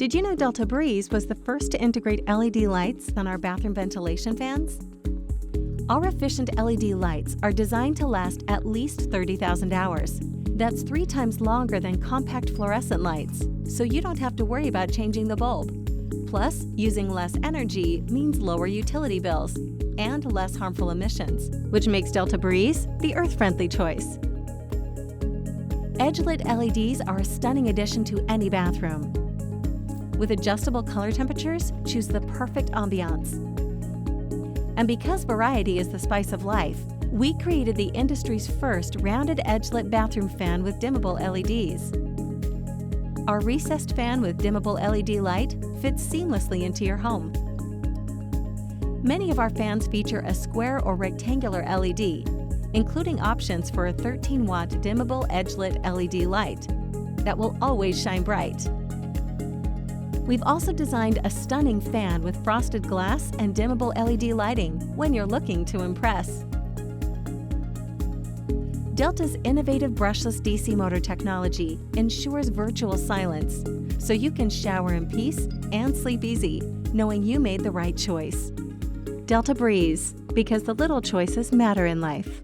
Did you know Delta Breez was the first to integrate LED lights on our bathroom ventilation fans? Our efficient LED lights are designed to last at least 30,000 hours. That's 3 times longer than compact fluorescent lights, so you don't have to worry about changing the bulb. Plus, using less energy means lower utility bills and less harmful emissions, which makes Delta Breez the earth-friendly choice. Edge-lit LEDs are a stunning addition to any bathroom. With adjustable color temperatures, choose the perfect ambiance. And because variety is the spice of life, we created the industry's first rounded edge-lit bathroom fan with dimmable LEDs. Our recessed fan with dimmable LED light fits seamlessly into your home. Many of our fans feature a square or rectangular LED, including options for a 13-watt dimmable edge-lit LED light that will always shine bright. We've also designed a stunning fan with frosted glass and dimmable LED lighting when you're looking to impress. Delta's innovative brushless DC motor technology ensures virtual silence, so you can shower in peace and sleep easy, knowing you made the right choice. Delta Breez, because the little choices matter in life.